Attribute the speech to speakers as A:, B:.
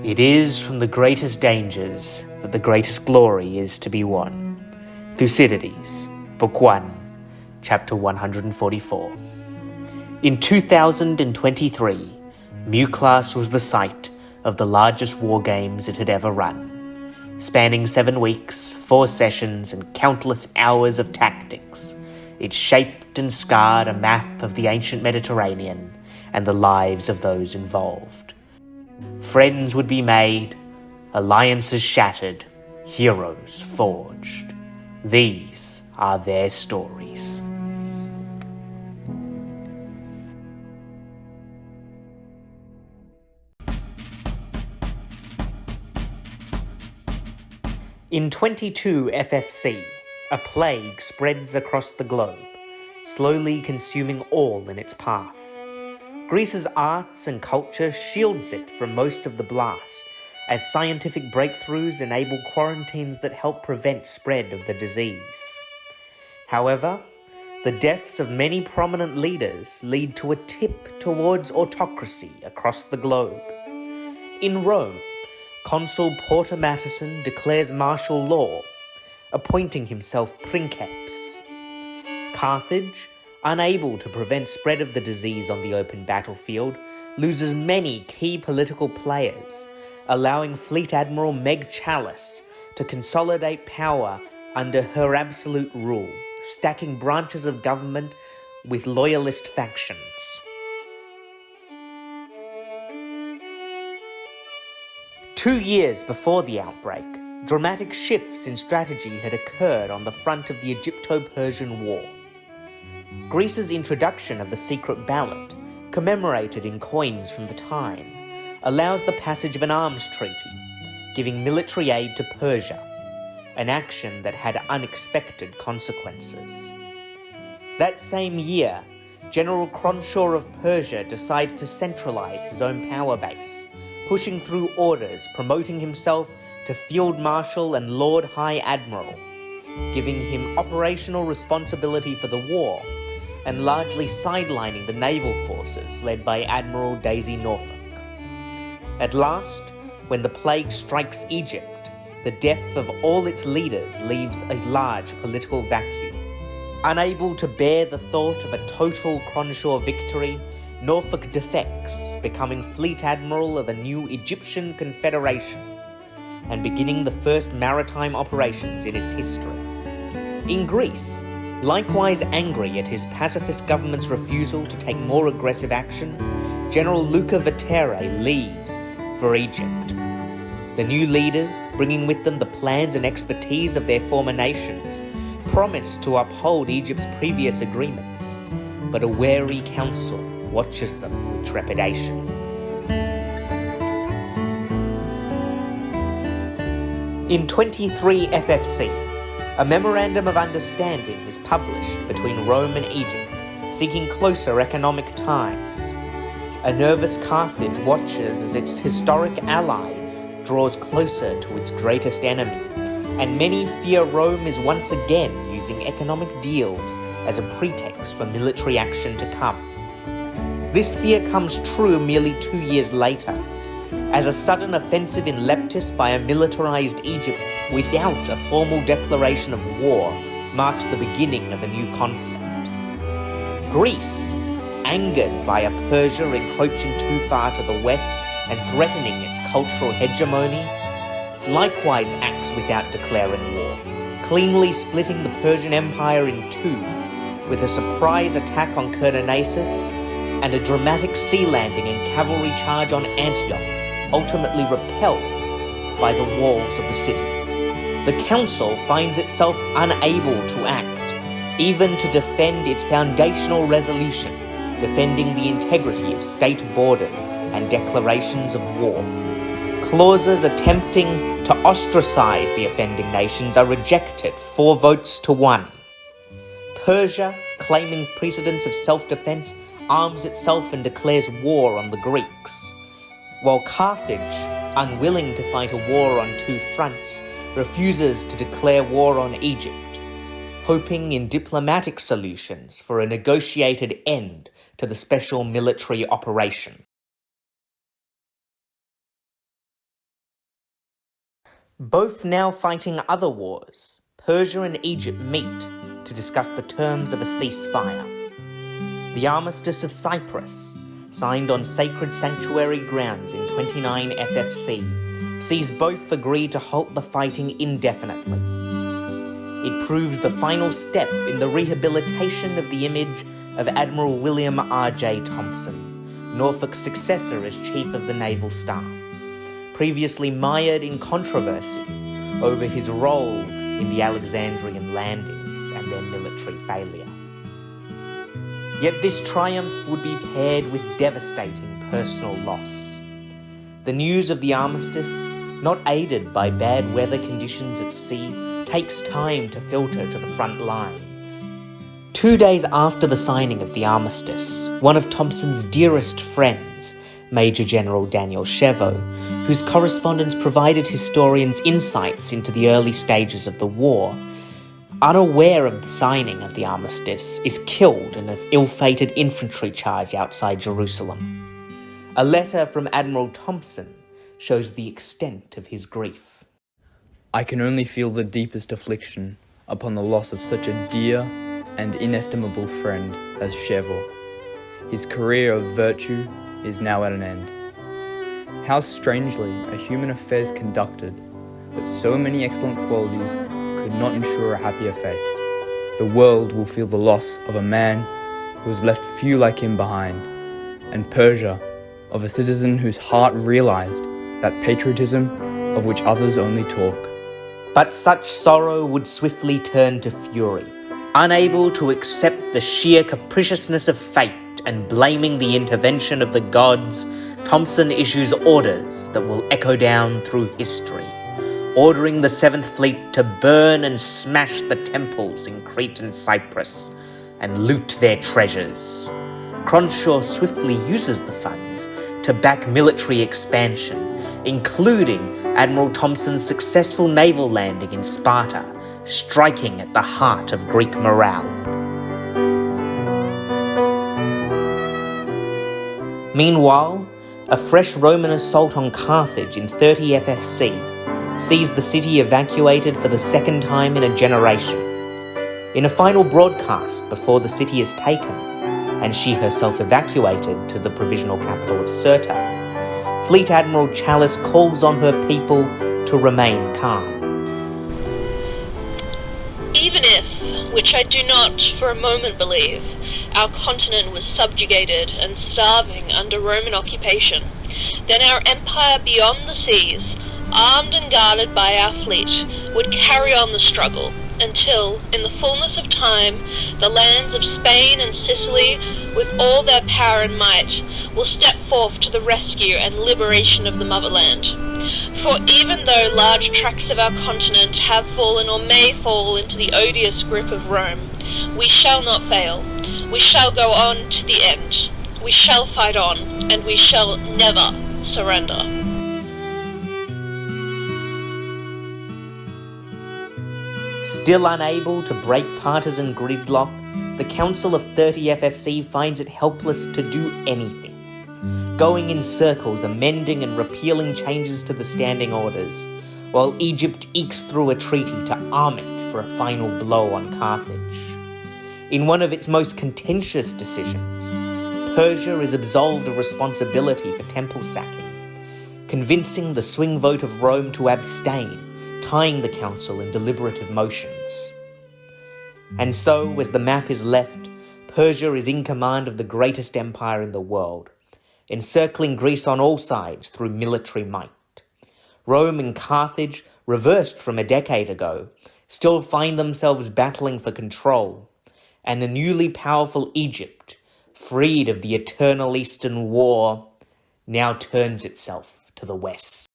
A: It is from the greatest dangers that the greatest glory is to be won. Thucydides, Book 1, Chapter 144. In 2023, Muclass was the site of the largest war games it had ever run. Spanning 7 weeks, 4 sessions, and countless hours of tactics, it shaped and scarred a map of the ancient Mediterranean and the lives of those involved. Friends would be made, alliances shattered, heroes forged. These are their stories. In 22 FFC, a plague spreads across the globe, slowly consuming all in its path. Greece's arts and culture shields it from most of the blast, as scientific breakthroughs enable quarantines that help prevent spread of the disease. However, the deaths of many prominent leaders lead to a tip towards autocracy across the globe. In Rome, Consul Porta Mattison declares martial law, appointing himself princeps. Carthage, unable to prevent spread of the disease on the open battlefield, loses many key political players, allowing Fleet Admiral Meg Chalice to consolidate power under her absolute rule, stacking branches of government with loyalist factions. Two years before the outbreak, dramatic shifts in strategy had occurred on the front of the Egypto-Persian War. Greece's introduction of the secret ballot, commemorated in coins from the time, allows the passage of an arms treaty, giving military aid to Persia, an action that had unexpected consequences. That same year, General Cronshaw of Persia decided to centralize his own power base, pushing through orders promoting himself to Field Marshal and Lord High Admiral, giving him operational responsibility for the war and largely sidelining the naval forces led by Admiral Daisy Norfolk. At last, when the plague strikes Egypt, the death of all its leaders leaves a large political vacuum. Unable to bear the thought of a total Cronshaw victory, Norfolk defects, becoming Fleet Admiral of a new Egyptian Confederation and beginning the first maritime operations in its history. In Greece, likewise angry at his pacifist government's refusal to take more aggressive action, General Luca Vatere leaves for Egypt. The new leaders, bringing with them the plans and expertise of their former nations, promise to uphold Egypt's previous agreements, but a wary council watches them with trepidation. In 23 FFC, a Memorandum of Understanding is published between Rome and Egypt, seeking closer economic ties. A nervous Carthage watches as its historic ally draws closer to its greatest enemy, and many fear Rome is once again using economic deals as a pretext for military action to come. This fear comes true merely 2 years later, as a sudden offensive in Leptis by a militarized Egypt without a formal declaration of war marks the beginning of a new conflict. Greece, angered by a Persia encroaching too far to the west and threatening its cultural hegemony, likewise acts without declaring war, cleanly splitting the Persian Empire in two, with a surprise attack on Kernanessus and a dramatic sea landing and cavalry charge on Antioch, ultimately repelled by the walls of the city. The council finds itself unable to act, even to defend its foundational resolution, defending the integrity of state borders and declarations of war. Clauses attempting to ostracize the offending nations are rejected 4 votes to 1. Persia, claiming precedence of self-defense, arms itself and declares war on the Greeks, while Carthage, unwilling to fight a war on 2 fronts, refuses to declare war on Egypt, hoping in diplomatic solutions for a negotiated end to the special military operation. Both now fighting other wars, Persia and Egypt meet to discuss the terms of a ceasefire. The Armistice of Cyprus, signed on sacred sanctuary grounds in 29 FFC, sees both agree to halt the fighting indefinitely. It proves the final step in the rehabilitation of the image of Admiral William R.J. Thompson, Norfolk's successor as Chief of the Naval Staff, previously mired in controversy over his role in the Alexandrian landings and their military failure. Yet this triumph would be paired with devastating personal loss. The news of the armistice, not aided by bad weather conditions at sea, takes time to filter to the front lines. 2 days after the signing of the armistice, one of Thompson's dearest friends, Major General Daniel Cheveau, whose correspondence provided historians insights into the early stages of the war, unaware of the signing of the armistice, is killed in an ill-fated infantry charge outside Jerusalem. A letter from Admiral Thompson shows the extent of his grief.
B: I can only feel the deepest affliction upon the loss of such a dear and inestimable friend as Cheveau. His career of virtue is now at an end. How strangely are human affairs conducted that so many excellent qualities could not ensure a happier fate. The world will feel the loss of a man who has left few like him behind, and Persia of a citizen whose heart realized that patriotism of which others only talk.
A: But such sorrow would swiftly turn to fury. Unable to accept the sheer capriciousness of fate and blaming the intervention of the gods, Thompson issues orders that will echo down through history, ordering the 7th Fleet to burn and smash the temples in Crete and Cyprus and loot their treasures. Cronshaw swiftly uses the funds to back military expansion, including Admiral Thompson's successful naval landing in Sparta, striking at the heart of Greek morale. Meanwhile, a fresh Roman assault on Carthage in 30 FFC sees the city evacuated for the second time in a generation. In a final broadcast before the city is taken, and she herself evacuated to the provisional capital of Cirta, Fleet Admiral Challis calls on her people to remain calm.
C: Even if, which I do not for a moment believe, our continent was subjugated and starving under Roman occupation, then our empire beyond the seas, armed and guarded by our fleet, would carry on the struggle until, in the fullness of time, the lands of Spain and Sicily, with all their power and might, will step forth to the rescue and liberation of the motherland. For even though large tracts of our continent have fallen or may fall into the odious grip of Rome, we shall not fail. We shall go on to the end. We shall fight on, and we shall never surrender.
A: Still unable to break partisan gridlock, the Council of 30 FFC finds it helpless to do anything, going in circles amending and repealing changes to the standing orders, while Egypt ekes through a treaty to arm it for a final blow on Carthage. In one of its most contentious decisions, Persia is absolved of responsibility for temple sacking, convincing the swing vote of Rome to abstain, tying the council in deliberative motions. And so, as the map is left, Persia is in command of the greatest empire in the world, encircling Greece on all sides through military might. Rome and Carthage, reversed from a decade ago, still find themselves battling for control, and the newly powerful Egypt, freed of the eternal Eastern War, now turns itself to the West.